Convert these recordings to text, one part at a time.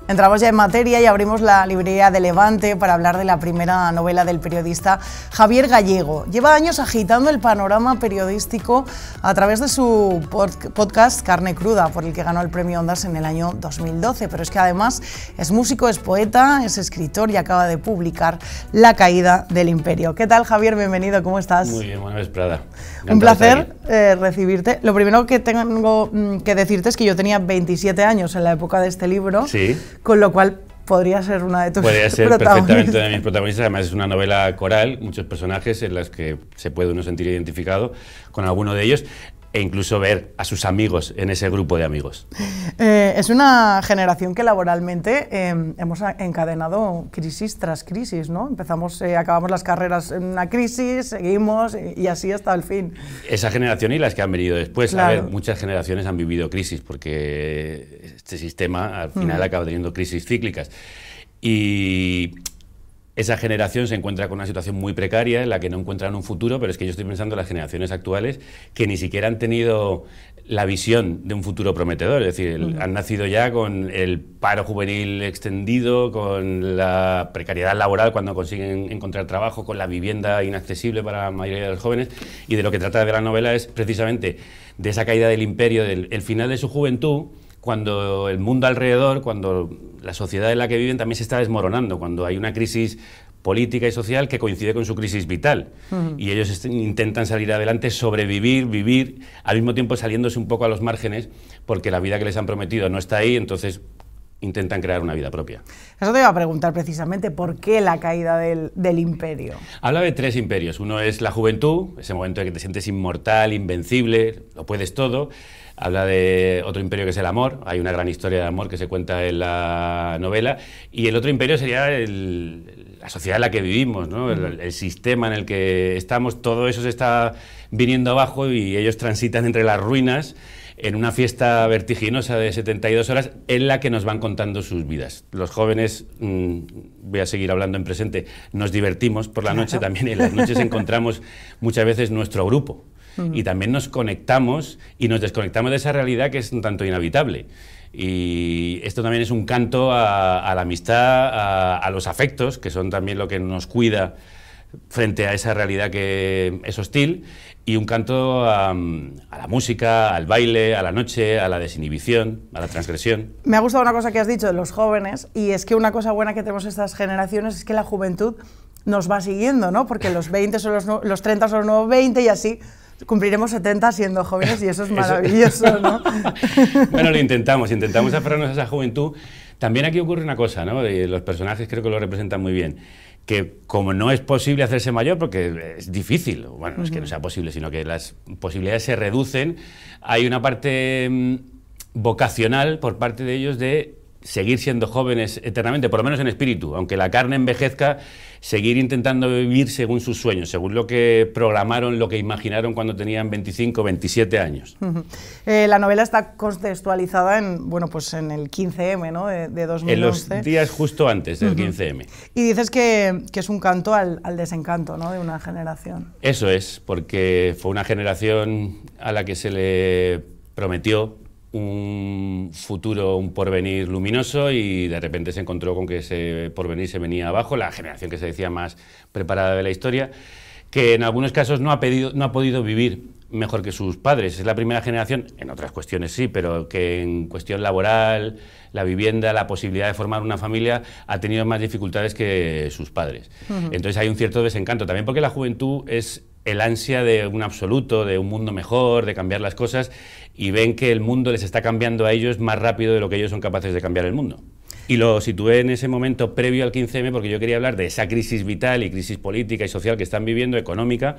Entramos ya en materia y abrimos la librería de Levante para hablar de la primera novela del periodista Javier Gallego. Lleva años agitando el panorama periodístico a través de su podcast Carne Cruda, por el que ganó el premio Ondas en el año 2012, pero es que además es músico, es poeta, es escritor y acaba de publicar La caída del imperio. ¿Qué tal, Javier? Bienvenido, ¿cómo estás? Muy bien, buena vez, Prada. Un placer recibirte. Lo primero que tengo que decirte es que yo tenía 27 años en la época de este libro, sí, con lo cual podría ser una de tus podría ser protagonistas. Perfectamente una de mis protagonistas. Además es una novela coral, muchos personajes en los que se puede uno sentir identificado con alguno de ellos e incluso ver a sus amigos en ese grupo de amigos. Es una generación que laboralmente hemos encadenado crisis tras crisis, ¿no? Acabamos las carreras en una crisis, seguimos y así hasta el fin. Esa generación y las que han venido después. Claro. A ver, muchas generaciones han vivido crisis porque este sistema al final acaba teniendo crisis cíclicas. Y esa generación se encuentra con una situación muy precaria en la que no encuentran un futuro, pero es que yo estoy pensando en las generaciones actuales que ni siquiera han tenido la visión de un futuro prometedor, es decir, han nacido ya con el paro juvenil extendido, con la precariedad laboral cuando consiguen encontrar trabajo, con la vivienda inaccesible para la mayoría de los jóvenes, y de lo que trata de la novela es precisamente de esa caída del imperio, del final de su juventud, cuando el mundo alrededor, cuando la sociedad en la que viven también se está desmoronando, cuando hay una crisis política y social que coincide con su crisis vital. Y ellos intentan salir adelante, sobrevivir, vivir, al mismo tiempo saliéndose un poco a los márgenes, porque la vida que les han prometido no está ahí, entonces intentan crear una vida propia. Eso te iba a preguntar precisamente, ¿por qué la caída del imperio? Habla de tres imperios. Uno es la juventud, ese momento en que te sientes inmortal, invencible, lo puedes todo. Habla de otro imperio que es el amor, hay una gran historia de amor que se cuenta en la novela, y el otro imperio sería la sociedad en la que vivimos, ¿no? El sistema en el que estamos, todo eso se está viniendo abajo y ellos transitan entre las ruinas en una fiesta vertiginosa de 72 horas en la que nos van contando sus vidas. Los jóvenes, voy a seguir hablando en presente, nos divertimos por la noche también, y en las noches encontramos muchas veces nuestro grupo. Y también nos conectamos y nos desconectamos de esa realidad que es un tanto inhabitable. Y esto también es un canto a la amistad, a los afectos, que son también lo que nos cuida frente a esa realidad que es hostil, y un canto a la música, al baile, a la noche, a la desinhibición, a la transgresión. Me ha gustado una cosa que has dicho de los jóvenes, y es que una cosa buena que tenemos estas generaciones es que la juventud nos va siguiendo, ¿no? Porque los 20 son los 30 son los nuevos 20 y así cumpliremos 70 siendo jóvenes, y eso es maravilloso, ¿no? Bueno, lo intentamos aferrarnos a esa juventud. También aquí ocurre una cosa, ¿no? Los personajes creo que lo representan muy bien, que como no es posible hacerse mayor, porque es difícil, bueno, no es que no sea posible, sino que las posibilidades se reducen, hay una parte vocacional por parte de ellos de seguir siendo jóvenes eternamente, por lo menos en espíritu, aunque la carne envejezca, seguir intentando vivir según sus sueños, según lo que programaron, lo que imaginaron cuando tenían 25, 27 años. La novela está contextualizada en, bueno, pues en el 15M, ¿no? de 2011. En los días justo antes del 15M. Y dices que es un canto al desencanto, ¿no? De una generación. Eso es, porque fue una generación a la que se le prometió un futuro, un porvenir luminoso, y de repente se encontró con que ese porvenir se venía abajo. La generación que se decía más preparada de la historia, que en algunos casos no ha podido vivir mejor que sus padres. Es la primera generación, en otras cuestiones sí, pero que en cuestión laboral, la vivienda, la posibilidad de formar una familia, ha tenido más dificultades que sus padres. Entonces hay un cierto desencanto, también porque la juventud es el ansia de un absoluto, de un mundo mejor, de cambiar las cosas, y ven que el mundo les está cambiando a ellos más rápido de lo que ellos son capaces de cambiar el mundo. Y lo situé en ese momento previo al 15M porque yo quería hablar de esa crisis vital y crisis política y social que están viviendo, económica,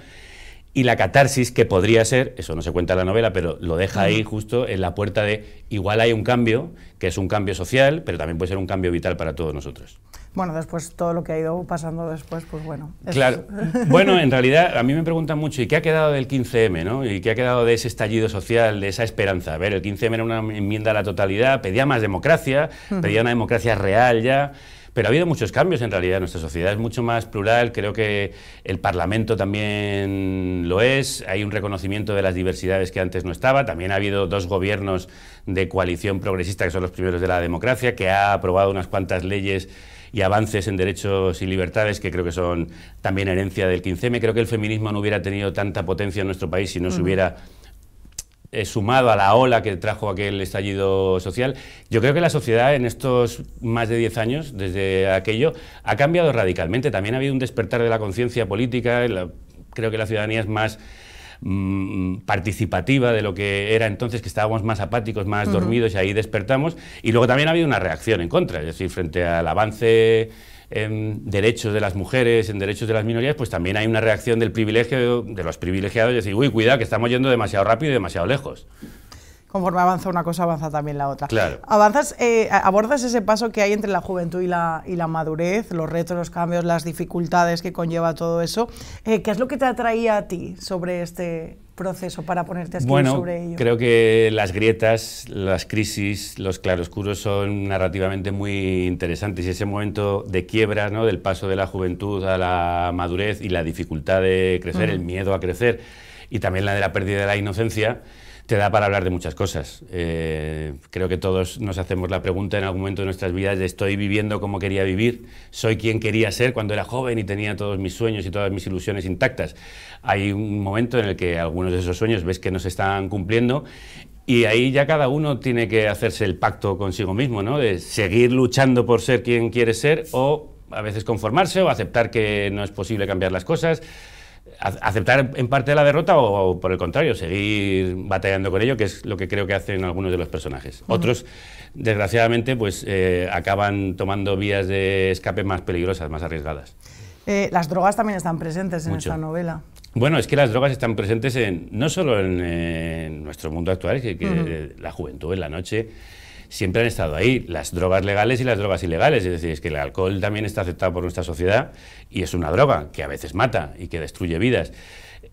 y la catarsis que podría ser, eso no se cuenta en la novela, pero lo deja ahí justo en la puerta de igual hay un cambio, que es un cambio social, pero también puede ser un cambio vital para todos nosotros. Bueno, después todo lo que ha ido pasando después, pues bueno. Claro. Bueno, en realidad a mí me preguntan mucho, ¿y qué ha quedado del 15M, ¿no? ¿Y qué ha quedado de ese estallido social, de esa esperanza? A ver, el 15M era una enmienda a la totalidad, pedía más democracia, pedía una democracia real ya, Pero ha habido muchos cambios en realidad. Nuestra sociedad es mucho más plural, creo que el Parlamento también lo es, hay un reconocimiento de las diversidades que antes no estaba, también ha habido 2 gobiernos de coalición progresista que son los primeros de la democracia, que ha aprobado unas cuantas leyes y avances en derechos y libertades que creo que son también herencia del 15M. Creo que el feminismo no hubiera tenido tanta potencia en nuestro país si no se hubiera sumado a la ola que trajo aquel estallido social. Yo creo que la sociedad en estos más de 10 años, desde aquello, ha cambiado radicalmente. También ha habido un despertar de la conciencia política. Creo que la ciudadanía es más participativa de lo que era entonces, que estábamos más apáticos, más dormidos, y ahí despertamos. Y luego también ha habido una reacción en contra, es decir, frente al avance en derechos de las mujeres, en derechos de las minorías, pues también hay una reacción del privilegio, de los privilegiados, de decir, uy, cuidado, que estamos yendo demasiado rápido y demasiado lejos. Conforme avanza una cosa, avanza también la otra. Claro. Abordas ese paso que hay entre la juventud y la madurez, los retos, los cambios, las dificultades que conlleva todo eso. ¿Qué es lo que te atraía a ti sobre este proceso para ponerte a escribir sobre ello? Creo que las grietas, las crisis, los claroscuros son narrativamente muy interesantes, y ese momento de quiebra, ¿no?, del paso de la juventud a la madurez y la dificultad de crecer, el miedo a crecer, y también la de la pérdida de la inocencia, te da para hablar de muchas cosas. Creo que todos nos hacemos la pregunta en algún momento de nuestras vidas de ¿estoy viviendo como quería vivir? ¿Soy quien quería ser cuando era joven y tenía todos mis sueños y todas mis ilusiones intactas? Hay un momento en el que algunos de esos sueños ves que no se están cumpliendo, y ahí ya cada uno tiene que hacerse el pacto consigo mismo, ¿no?, de seguir luchando por ser quien quiere ser, o a veces conformarse o aceptar que no es posible cambiar las cosas. Aceptar en parte la derrota o por el contrario, seguir batallando con ello, que es lo que creo que hacen algunos de los personajes. Otros, desgraciadamente, pues acaban tomando vías de escape más peligrosas, más arriesgadas. Las drogas también están presentes en esta novela. Bueno, es que las drogas están presentes no solo en nuestro mundo actual, es que la juventud en la noche siempre han estado ahí, las drogas legales y las drogas ilegales, es decir, es que el alcohol también está aceptado por nuestra sociedad y es una droga que a veces mata y que destruye vidas.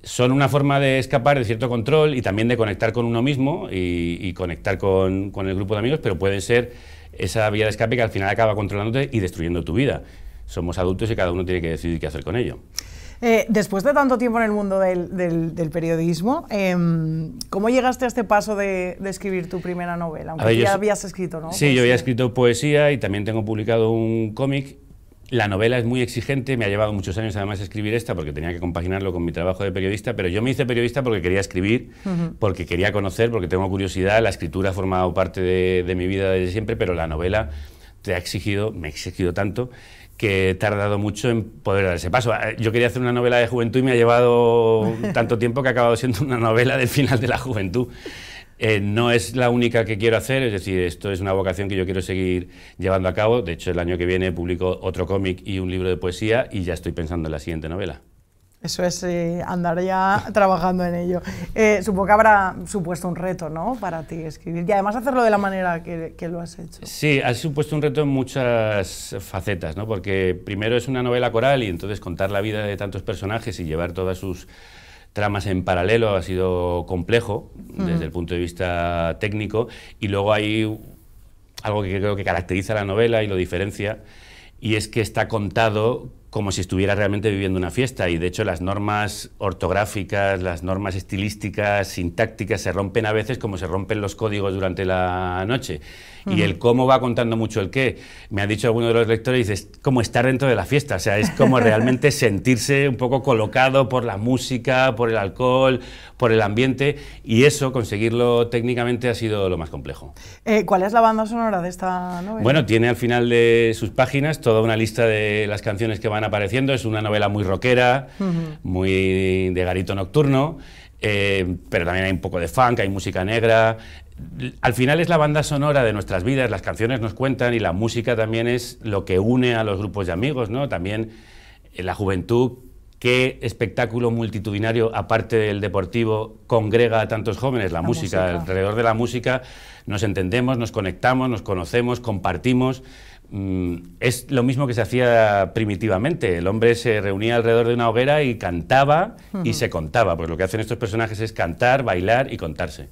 Son una forma de escapar de cierto control y también de conectar con uno mismo y conectar con el grupo de amigos, pero pueden ser esa vía de escape que al final acaba controlándote y destruyendo tu vida. Somos adultos y cada uno tiene que decidir qué hacer con ello. Después de tanto tiempo en el mundo del periodismo, ¿cómo llegaste a este paso de escribir tu primera novela? Aunque ya habías escrito, ¿no? Sí, yo había escrito poesía y también tengo publicado un cómic. La novela es muy exigente, me ha llevado muchos años además escribir esta porque tenía que compaginarlo con mi trabajo de periodista, pero yo me hice periodista porque quería escribir, porque quería conocer, porque tengo curiosidad. La escritura ha formado parte de mi vida desde siempre, pero la novela me ha exigido tanto que he tardado mucho en poder dar ese paso. Yo quería hacer una novela de juventud y me ha llevado tanto tiempo que ha acabado siendo una novela del final de la juventud. No es la única que quiero hacer, es decir, esto es una vocación que yo quiero seguir llevando a cabo. De hecho, el año que viene publico otro cómic y un libro de poesía y ya estoy pensando en la siguiente novela. Eso es andar ya trabajando en ello. Supongo que habrá supuesto un reto, ¿no?, para ti escribir y además hacerlo de la manera que lo has hecho. Sí, ha supuesto un reto en muchas facetas, ¿no?, porque primero es una novela coral y entonces contar la vida de tantos personajes y llevar todas sus tramas en paralelo ha sido complejo desde el punto de vista técnico, y luego hay algo que creo que caracteriza la novela y lo diferencia, y es que está contado como si estuviera realmente viviendo una fiesta, y de hecho las normas ortográficas, las normas estilísticas, sintácticas se rompen a veces como se rompen los códigos durante la noche. Y el cómo va contando mucho el qué. Me ha dicho alguno de los lectores, dice, es como estar dentro de la fiesta, o sea, es como realmente sentirse un poco colocado por la música, por el alcohol, por el ambiente, y eso, conseguirlo técnicamente, ha sido lo más complejo. ¿Cuál es la banda sonora de esta novela? Bueno, tiene al final de sus páginas toda una lista de las canciones que van apareciendo. Es una novela muy rockera, muy de garito nocturno, pero también hay un poco de funk, hay música negra. Al final es la banda sonora de nuestras vidas, las canciones nos cuentan y la música también es lo que une a los grupos de amigos, ¿no? También la juventud, qué espectáculo multitudinario, aparte del deportivo, congrega a tantos jóvenes, la música. Alrededor de la música nos entendemos, nos conectamos, nos conocemos, compartimos. Es lo mismo que se hacía primitivamente. El hombre se reunía alrededor de una hoguera y cantaba y se contaba. Pues lo que hacen estos personajes es cantar, bailar y contarse.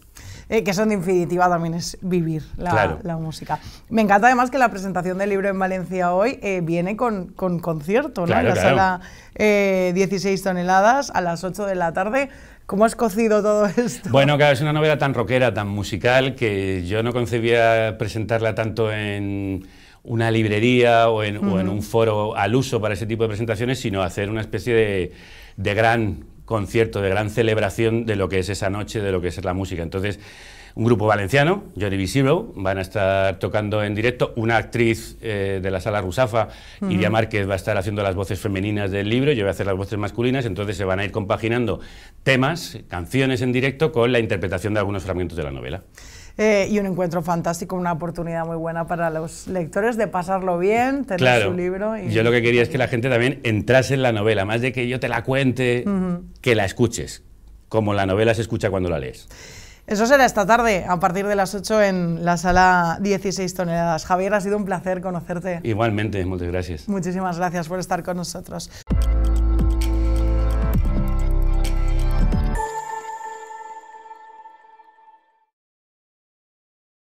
que eso en definitiva también es vivir la música. Me encanta además que la presentación del libro en Valencia hoy viene con concierto, ¿no? Claro, en la sala 16 toneladas a las 8 de la tarde. ¿Cómo has cocido todo esto? Bueno, claro, es una novela tan rockera, tan musical, que yo no concebía presentarla tanto en una librería o en un foro al uso para ese tipo de presentaciones, sino hacer una especie de gran concierto, de gran celebración de lo que es esa noche, de lo que es la música. Entonces, un grupo valenciano, Johnny B. Zero, van a estar tocando en directo, una actriz de la Sala Rusafa, Iria Márquez, va a estar haciendo las voces femeninas del libro, yo voy a hacer las voces masculinas, entonces se van a ir compaginando temas, canciones en directo, con la interpretación de algunos fragmentos de la novela. Y un encuentro fantástico, una oportunidad muy buena para los lectores de pasarlo bien, tener su libro. Yo lo que quería es que la gente también entrase en la novela, más de que yo te la cuente, que la escuches, como la novela se escucha cuando la lees. Eso será esta tarde, a partir de las 8 en la sala 16 toneladas. Javier, ha sido un placer conocerte. Igualmente, muchas gracias. Muchísimas gracias por estar con nosotros.